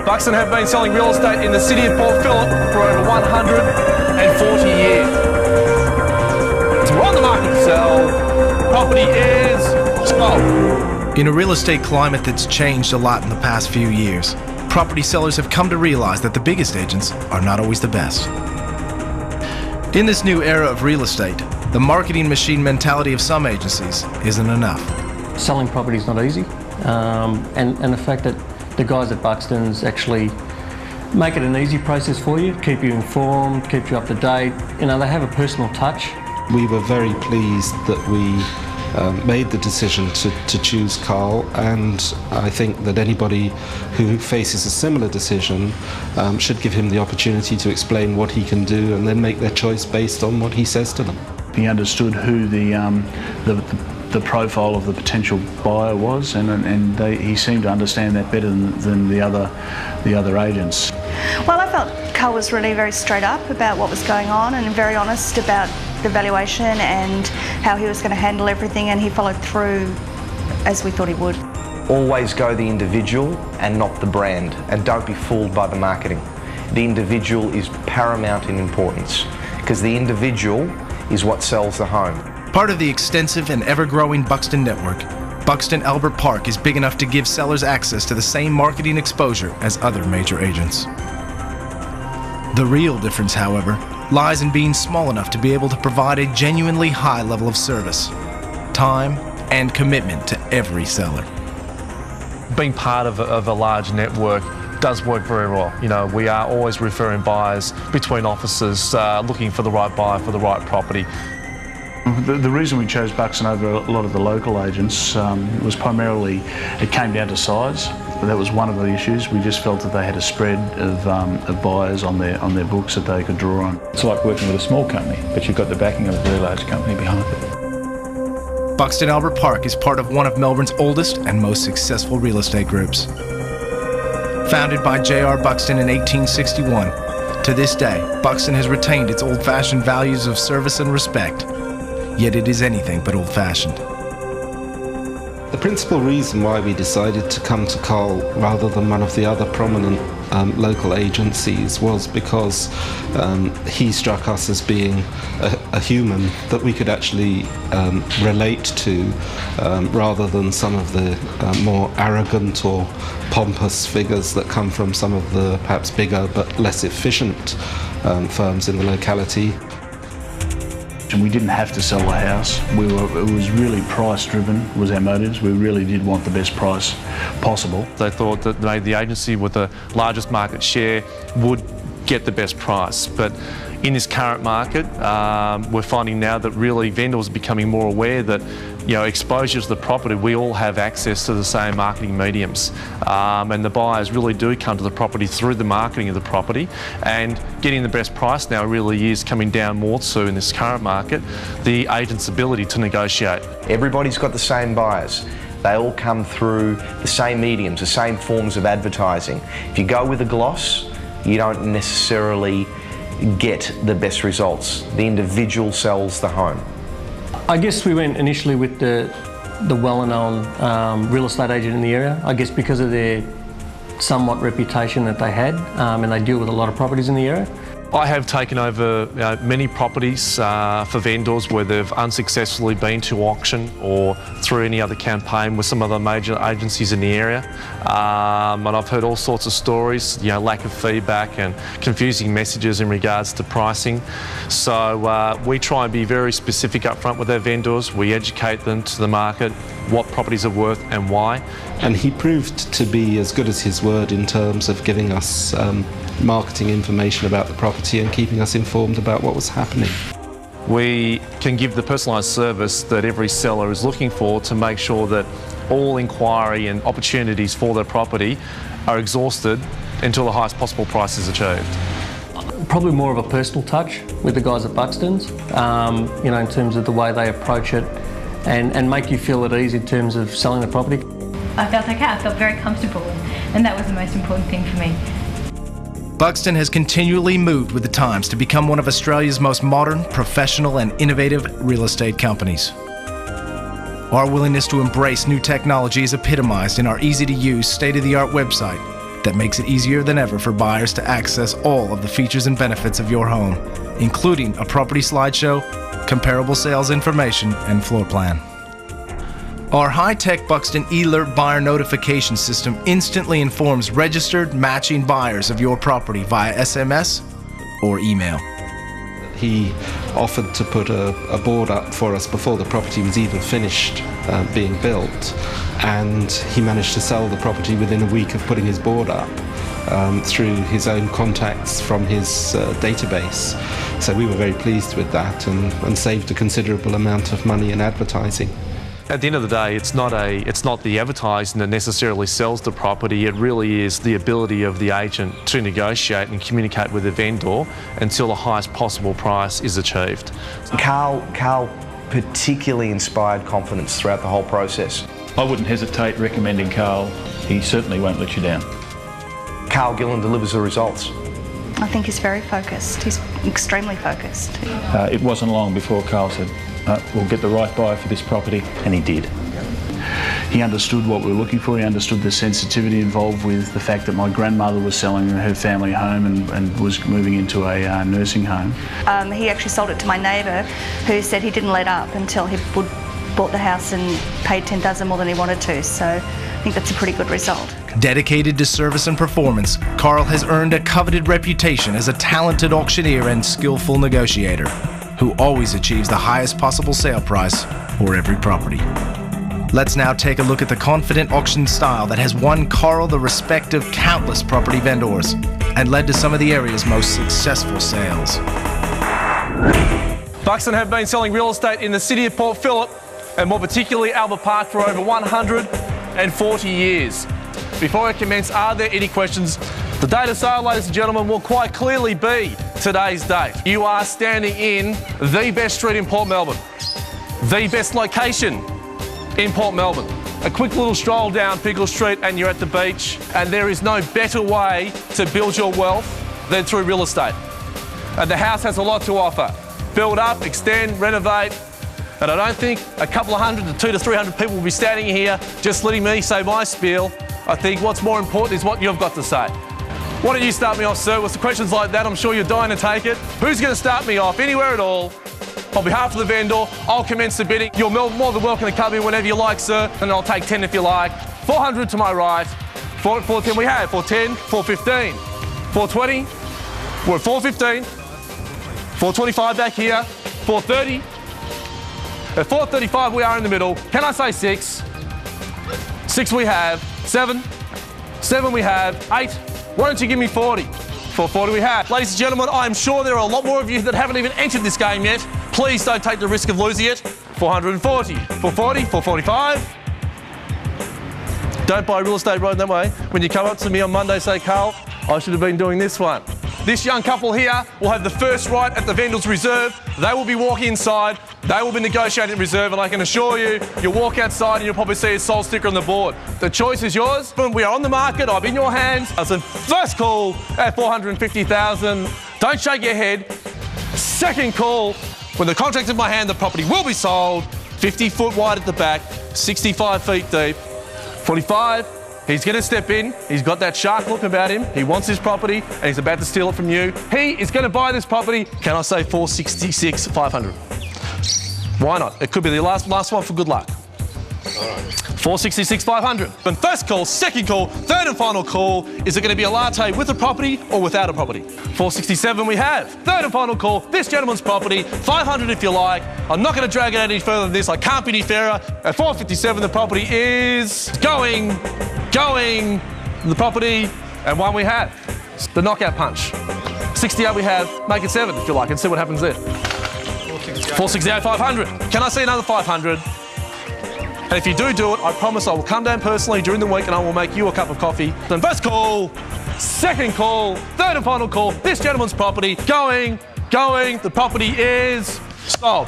Buxton have been selling real estate in the city of Port Phillip for over 140 years. So we're on the market to sell. Property is sold. In a real estate climate that's changed a lot in the past few years, property sellers have come to realize that the biggest agents are not always the best. In this new era of real estate, the marketing machine mentality of some agencies isn't enough. Selling property is not easy, and the fact that the guys at Buxton's actually make it an easy process for you, keep you informed, keep you up to date. You know, they have a personal touch. We were very pleased that we made the decision to choose Karl, and I think that anybody who faces a similar decision should give him the opportunity to explain what he can do and then make their choice based on what he says to them. He understood who the profile of the potential buyer was, and he seemed to understand that better than the other agents. Well, I felt Karl was really very straight up about what was going on and very honest about the valuation and how he was going to handle everything, and he followed through as we thought he would. Always go the individual and not the brand, and don't be fooled by the marketing. The individual is paramount in importance, because the individual is what sells the home. Part of the extensive and ever-growing Buxton network, Buxton Albert Park is big enough to give sellers access to the same marketing exposure as other major agents. The real difference, however, lies in being small enough to be able to provide a genuinely high level of service, time, and commitment to every seller. Being part of a large network does work very well. You know, we are always referring buyers between offices, looking for the right buyer for the right property. The reason we chose Buxton over a lot of the local agents was primarily it came down to size. That was one of the issues. We just felt that they had a spread of buyers on their books that they could draw on. It's like working with a small company, but you've got the backing of a very large company behind it. Buxton Albert Park is part of one of Melbourne's oldest and most successful real estate groups. Founded by J.R. Buxton in 1861, to this day, Buxton has retained its old-fashioned values of service and respect. Yet it is anything but old-fashioned. The principal reason why we decided to come to Karl rather than one of the other prominent local agencies was because he struck us as being a human that we could actually relate to rather than some of the more arrogant or pompous figures that come from some of the perhaps bigger but less efficient firms in the locality. And we didn't have to sell the house. It was really price driven was our motives. We really did want the best price possible. They thought that the agency with the largest market share would get the best price. But in this current market, we're finding now that really vendors are becoming more aware that, you know, exposure to the property, we all have access to the same marketing mediums. And the buyers really do come to the property through the marketing of the property, and getting the best price now really is coming down more to, in this current market, the agent's ability to negotiate. Everybody's got the same buyers. They all come through the same mediums, the same forms of advertising. If you go with a gloss, you don't necessarily get the best results. The individual sells the home. I guess we went initially with the well-known real estate agent in the area, I guess because of their somewhat reputation that they had, and they deal with a lot of properties in the area. I have taken over many properties for vendors where they've unsuccessfully been to auction or through any other campaign with some of the major agencies in the area. And I've heard all sorts of stories, you know, lack of feedback and confusing messages in regards to pricing. So we try and be very specific up front with our vendors. We educate them to the market, what properties are worth and why. And he proved to be as good as his word in terms of giving us marketing information about the property and keeping us informed about what was happening. We can give the personalised service that every seller is looking for to make sure that all inquiry and opportunities for their property are exhausted until the highest possible price is achieved. Probably more of a personal touch with the guys at Buxton's, you know, in terms of the way they approach it and make you feel at ease in terms of selling the property. I felt okay, I felt very comfortable, and that was the most important thing for me. Buxton has continually moved with the times to become one of Australia's most modern, professional, and innovative real estate companies. Our willingness to embrace new technology is epitomized in our easy-to-use, state-of-the-art website, that makes it easier than ever for buyers to access all of the features and benefits of your home, including a property slideshow, comparable sales information, and floor plan. Our high-tech Buxton eAlert buyer notification system instantly informs registered matching buyers of your property via SMS or email. He offered to put a board up for us before the property was even finished being built, and he managed to sell the property within a week of putting his board up through his own contacts from his database. So we were very pleased with that and saved a considerable amount of money in advertising. At the end of the day, it's not the advertising that necessarily sells the property. It really is the ability of the agent to negotiate and communicate with the vendor until the highest possible price is achieved. Karl particularly inspired confidence throughout the whole process. I wouldn't hesitate recommending Karl. He certainly won't let you down. Karl Gillon delivers the results. I think he's very focused. He's extremely focused. It wasn't long before Karl said, we'll get the right buyer for this property, and he did. He understood what we were looking for. He understood the sensitivity involved with the fact that my grandmother was selling her family home and was moving into a nursing home. He actually sold it to my neighbour, who said he didn't let up until he bought the house and paid $10,000 more than he wanted to. So I think that's a pretty good result. Dedicated to service and performance, Karl has earned a coveted reputation as a talented auctioneer and skillful negotiator, who always achieves the highest possible sale price for every property. Let's now take a look at the confident auction style that has won Karl the respect of countless property vendors and led to some of the area's most successful sales. Buxton have been selling real estate in the city of Port Phillip, and more particularly Albert Park, for over 140 years. Before I commence, are there any questions? The date of sale, ladies and gentlemen, will quite clearly be today's date. You are standing in the best street in Port Melbourne, the best location in Port Melbourne. A quick little stroll down Pickle Street and you're at the beach, and there is no better way to build your wealth than through real estate. And the house has a lot to offer. Build up, extend, renovate, and I don't think a couple of hundred to 200 to 300 people will be standing here just letting me say my spiel. I think what's more important is what you've got to say. Why don't you start me off, sir? With some questions like that, I'm sure you're dying to take it. Who's going to start me off? Anywhere at all. On behalf of the vendor, I'll commence the bidding. You're more than welcome to come in whenever you like, sir, and I'll take 10 if you like. 400 to my right. 410 we have. 410, 415. 420, we're at 415. 425 back here. 430. At 435 we are in the middle. Can I say 6? 6 we have. 7. 7 we have. 8. Why don't you give me 40? 440 we have. Ladies and gentlemen, I'm sure there are a lot more of you that haven't even entered this game yet. Please don't take the risk of losing it. 440. 440, 445. Don't buy real estate right that way. When you come up to me on Monday, say, Karl, I should have been doing this one. This young couple here will have the first right at the vendor's reserve. They will be walking inside. They will be negotiating reserve, and I can assure you, you'll walk outside and you'll probably see a sold sticker on the board. The choice is yours. We are on the market. I'm in your hands. First call at 450,000. Don't shake your head. Second call, when the contract's in my hand, the property will be sold. 50 foot wide at the back, 65 feet deep. 45. He's going to step in. He's got that shark look about him. He wants his property and he's about to steal it from you. He is going to buy this property. Can I say 466, 500? Why not? It could be the last one for good luck. 466, 500. And first call, second call, third and final call. Is it going to be a latte with a property or without a property? 467 we have. Third and final call, this gentleman's property, 500 if you like. I'm not going to drag it out any further than this. I can't be any fairer. At 457, the property is going, the property, and one we have. The knockout punch. 68 we have. Make it 7 if you like and see what happens there. 468, 500. Can I see another 500? And if you do it, I promise I will come down personally during the week and I will make you a cup of coffee. Then first call, second call, third and final call. This gentleman's property, going. The property is sold.